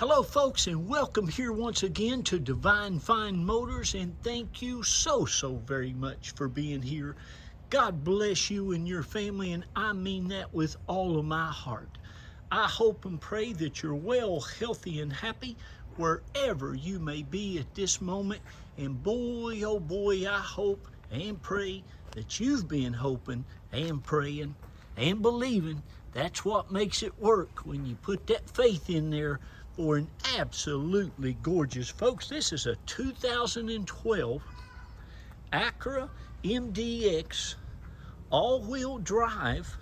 Hello folks, and welcome here once again to Divine Fine Motors, and thank you so very much for being here. God bless you and your family, and I mean that with all of my heart. I hope and pray that you're well, healthy, and happy wherever you may be at this moment. And boy, oh boy, I hope and pray that you've been hoping and praying and believing. That's what makes it work, when you put that faith in there for an absolutely gorgeous. Folks, this is a 2012 Acura MDX all-wheel drive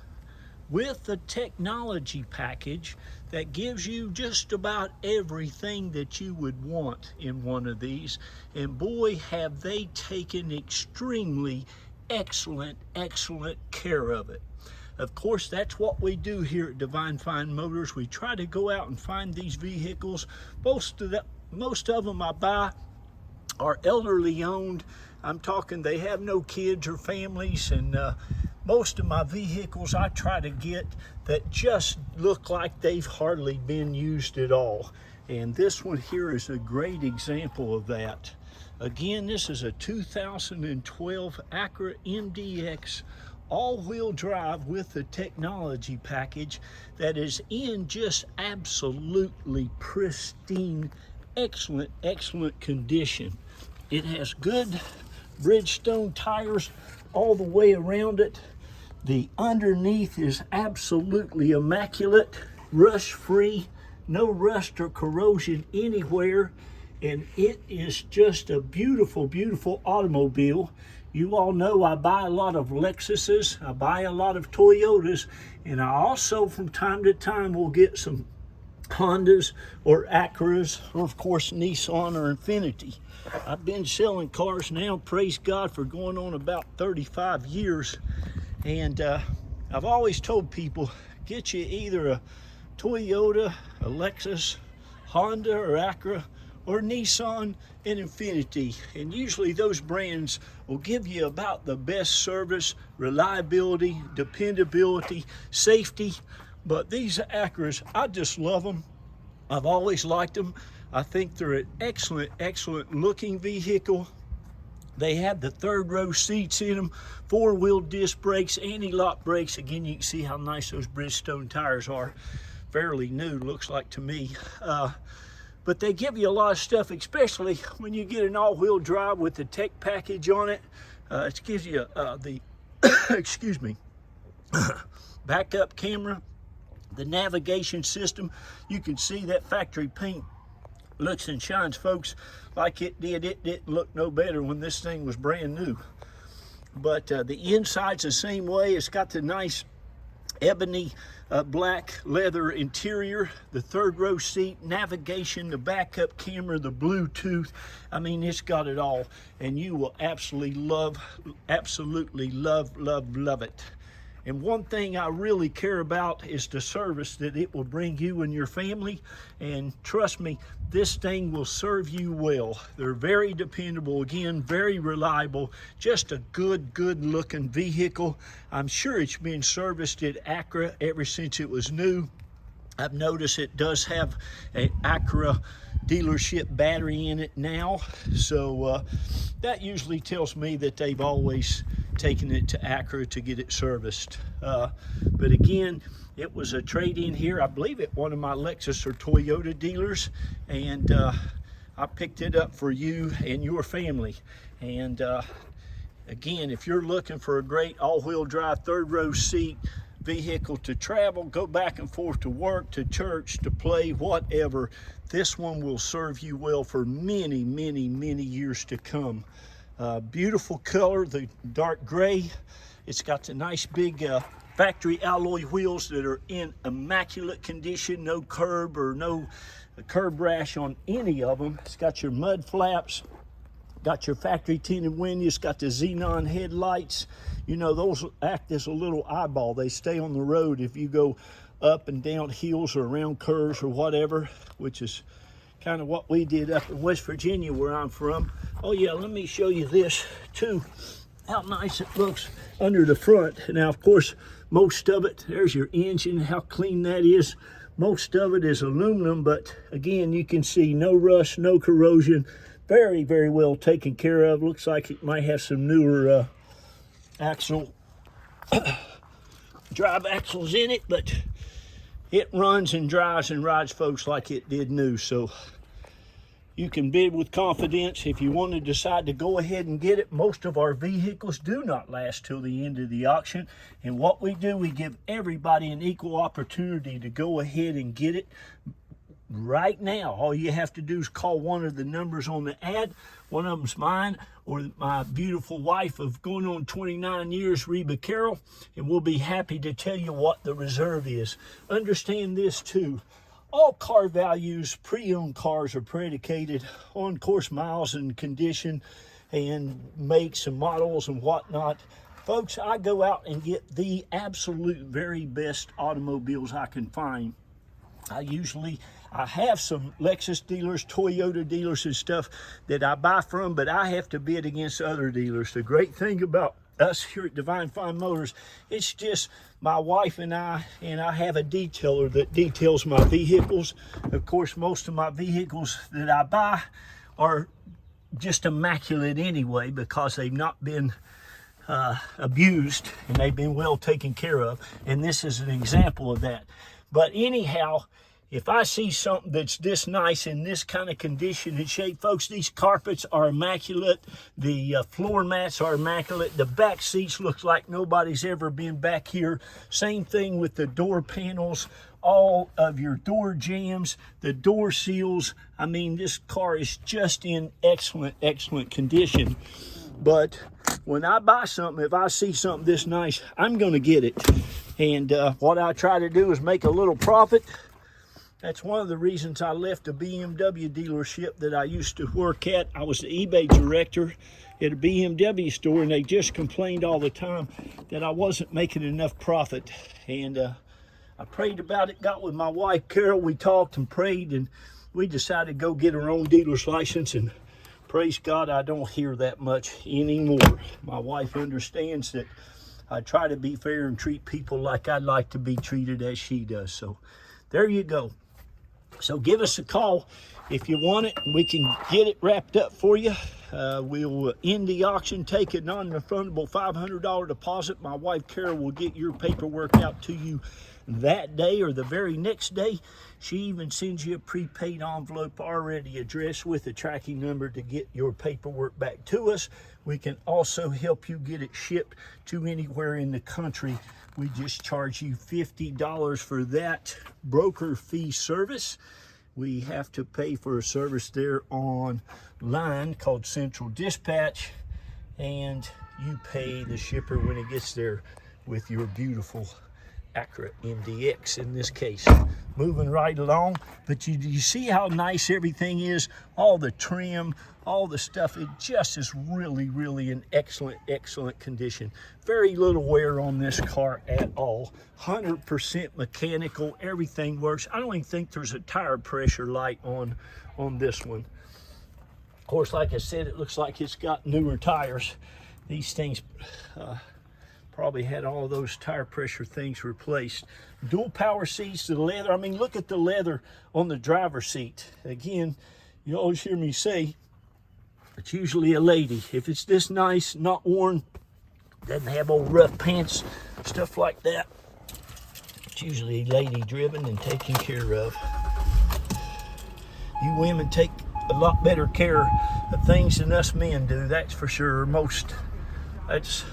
with a technology package that gives you just about everything that you would want in one of these. And boy, have they taken extremely excellent care of it. Of course, that's what we do here at Divine Fine Motors. We try to go out and find these vehicles. Most of them I buy are elderly owned. I'm talking they have no kids or families, and most of my vehicles I try to get that just look like they've hardly been used at all. And this one here is a great example of that. Again, this is a 2012 Acura MDX all-wheel drive with the technology package that is in just absolutely pristine, excellent condition. It has good Bridgestone tires all the way around it. The underneath is absolutely immaculate, rust-free, no rust or corrosion anywhere, and it is just a beautiful automobile. You all know I buy a lot of Lexuses, I buy a lot of Toyotas, and I also from time to time will get some Hondas or Acuras, or of course Nissan or Infiniti. I've been selling cars now, praise God, for going on about 35 years. And I've always told people, get you either a Toyota, a Lexus, Honda or Acura, or Nissan and Infiniti. And usually those brands will give you about the best service, reliability, dependability, safety. But these Acuras, I just love them. I've always liked them. I think they're an excellent looking vehicle. They have the third row seats in them, four-wheel disc brakes, anti-lock brakes. Again, you can see how nice those Bridgestone tires are. Fairly new, looks like to me. But they give you a lot of stuff, especially when you get an all-wheel drive with the tech package on it. It gives you the, excuse me, backup camera, the navigation system. You can see that factory paint looks and shines, folks, like it did. It didn't look no better when this thing was brand new. But the inside's the same way. It's got the nice ebony black leather interior, the third row seat, navigation, the backup camera, the Bluetooth. I mean, it's got it all, and you will absolutely love it. And one thing I really care about is the service that it will bring you and your family. And trust me, this thing will serve you well. They're very dependable, again, very reliable, just a good looking vehicle. I'm sure it's been serviced at Acura ever since it was new. I've noticed it does have an Acura dealership battery in it now, so that usually tells me that they've always taken it to Acura to get it serviced. But again, it was a trade-in here, I believe, at one of my Lexus or Toyota dealers, and I picked it up for you and your family. And again, if you're looking for a great all-wheel drive, third row seat vehicle to travel, go back and forth to work, to church, to play, whatever, this one will serve you well for many years to come. Beautiful color, the dark gray. It's got the nice big factory alloy wheels that are in immaculate condition, no curb or no curb rash on any of them. It's got your mud flaps, got your factory tinted windows, got the xenon headlights. You know, those act as a little eyeball. They stay on the road if you go up and down hills or around curves or whatever, which is kind of what we did up in West Virginia where I'm from. Oh yeah, let me show you this too, how nice it looks under the front. Now, of course, most of it, there's your engine, how clean that is. Most of it is aluminum, but again, you can see no rust, no corrosion. Very, very well taken care of. Looks like it might have some newer axle drive axles in it, but it runs and drives and rides, folks, like it did new. So you can bid with confidence if you want to decide to go ahead and get it. Most of our vehicles do not last till the end of the auction, and what we do, we give everybody an equal opportunity to go ahead and get it right now. All you have to do is call one of the numbers on the ad. One of them's mine or my beautiful wife of going on 29 years, Reba Carroll, and we'll be happy to tell you what the reserve is. Understand this too. All car values, pre-owned cars, are predicated on course miles and condition and makes and models and whatnot. Folks, I go out and get the absolute very best automobiles I can find. I have some Lexus dealers, Toyota dealers and stuff that I buy from, but I have to bid against other dealers. The great thing about us here at Divine Fine Motors, it's just my wife and I have a detailer that details my vehicles. Of course, most of my vehicles that I buy are just immaculate anyway, because they've not been abused and they've been well taken care of, and this is an example of that. But anyhow, if I see something that's this nice in this kind of condition and shape, folks, these carpets are immaculate. The floor mats are immaculate. The back seats looks like nobody's ever been back here. Same thing with the door panels, all of your door jambs, the door seals. I mean, this car is just in excellent, excellent condition. But when I buy something, if I see something this nice, I'm going to get it. And what I try to do is make a little profit. That's one of the reasons I left a BMW dealership that I used to work at. I was the eBay director at a BMW store, and they just complained all the time that I wasn't making enough profit. And I prayed about it, got with my wife, Carol. We talked and prayed, and we decided to go get our own dealer's license. And praise God, I don't hear that much anymore. My wife understands that I try to be fair and treat people like I'd like to be treated as she does. So there you go. So give us a call if you want it, and we can get it wrapped up for you. We'll end the auction, take a non-refundable $500 deposit. My wife, Carol, will get your paperwork out to you that day or the very next day. She even sends you a prepaid envelope already addressed with a tracking number to get your paperwork back to us. We can also help you get it shipped to anywhere in the country. We just charge you $50 for that broker fee service. We have to pay for a service there online called Central Dispatch, and you pay the shipper when it gets there with your beautiful Acura MDX in this case. Moving right along, but you see how nice everything is, all the trim, all the stuff. It just is really, really in excellent condition. Very little wear on this car at all. 100% mechanical, everything works. I don't even think there's a tire pressure light on this one. Of course, like I said, it looks like it's got newer tires. These things probably had all those tire pressure things replaced. Dual power seats, the leather. I mean, look at the leather on the driver's seat. Again, you always hear me say, it's usually a lady. If it's this nice, not worn, doesn't have old rough pants, stuff like that, it's usually lady driven and taken care of. You women take a lot better care of things than us men do, that's for sure. That's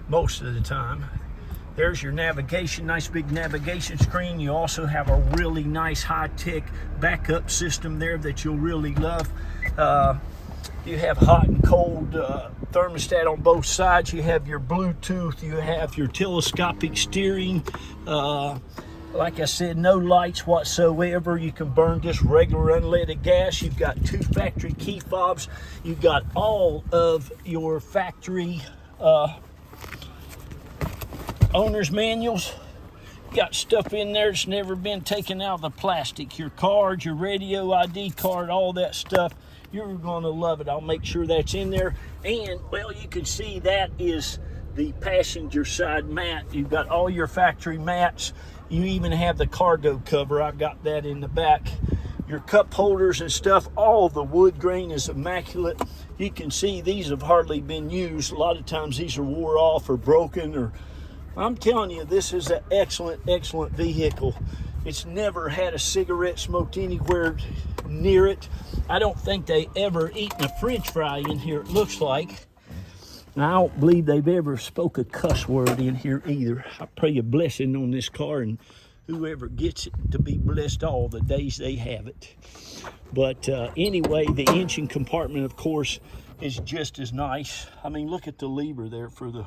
most of the time. There's your navigation, nice big navigation screen. You also have a really nice high-tech backup system there that you'll really love. You have hot and cold thermostat on both sides. You have your Bluetooth. You have your telescopic steering. Like I said, no lights whatsoever. You can burn just regular unleaded gas. You've got 2 factory key fobs. You've got all of your factory owner's manuals. Got stuff in there that's never been taken out of the plastic. Your card, your radio ID card, all that stuff. You're gonna love it. I'll make sure that's in there. And well, you can see that is the passenger side mat. You've got all your factory mats. You even have the cargo cover. I've got that in the back. Your cup holders and stuff, all the wood grain is immaculate. You can see these have hardly been used. A lot of times these are wore off or broken, or I'm telling you, this is an excellent vehicle. It's never had a cigarette smoked anywhere near it. I don't think they ever eaten a French fry in here, it looks like. And I don't believe they've ever spoke a cuss word in here either. I pray a blessing on this car, and whoever gets it to be blessed all the days they have it. But anyway, the engine compartment, of course, is just as nice. I mean, look at the lever there for the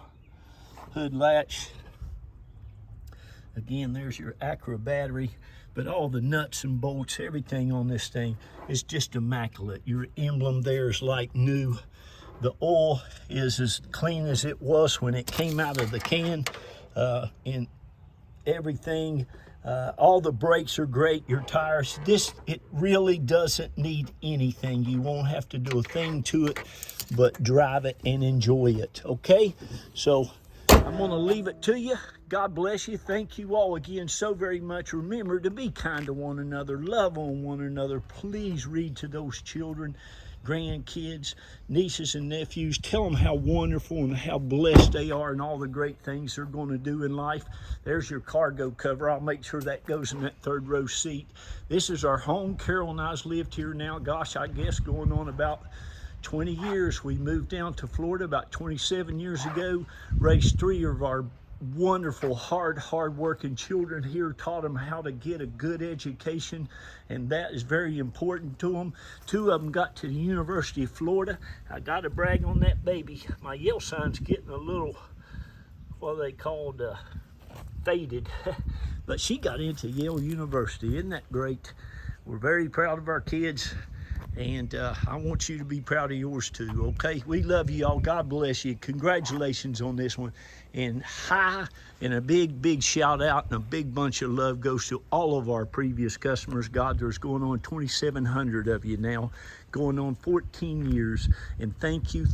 hood latch. Again, there's your Acura battery, but all the nuts and bolts, everything on this thing is just immaculate. Your emblem there is like new. The oil is as clean as it was when it came out of the can, and everything. All the brakes are great. Your tires, it really doesn't need anything. You won't have to do a thing to it but drive it and enjoy it. Okay, so I'm going to leave it to you. God bless you. Thank you all again so very much. Remember to be kind to one another, love on one another. Please read to those children, grandkids, nieces and nephews. Tell them how wonderful and how blessed they are and all the great things they're going to do in life. There's your cargo cover. I'll make sure that goes in that third row seat. This is our home. Carol and I's lived here now, gosh, I guess going on about 20 years. We moved down to Florida about 27 years ago, raised 3 of our wonderful, hard-working children here, taught them how to get a good education, and that is very important to them. 2 of them got to the University of Florida. I got to brag on that baby. My yell sign's getting a little, what are they called, faded, but she got into Yale University. Isn't that great? We're very proud of our kids, and I want you to be proud of yours too, okay? We love you all. God bless you. Congratulations on this one. And a big shout out and a big bunch of love goes to all of our previous customers. God, there's going on 2,700 of you now, going on 14 years. And thank you.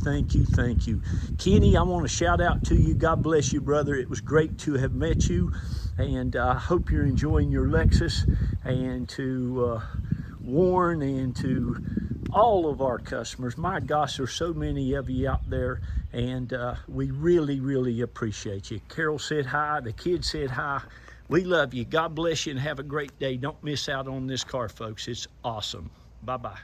Kenny, I want to shout out to you. God bless you, brother. It was great to have met you. And I hope you're enjoying your Lexus. And to Warren and to all of our customers. My gosh, there's so many of you out there, and we really appreciate you. Carol said hi, the kids said hi. We love you. God bless you and have a great day. Don't miss out on this car, folks. It's awesome. Bye-bye.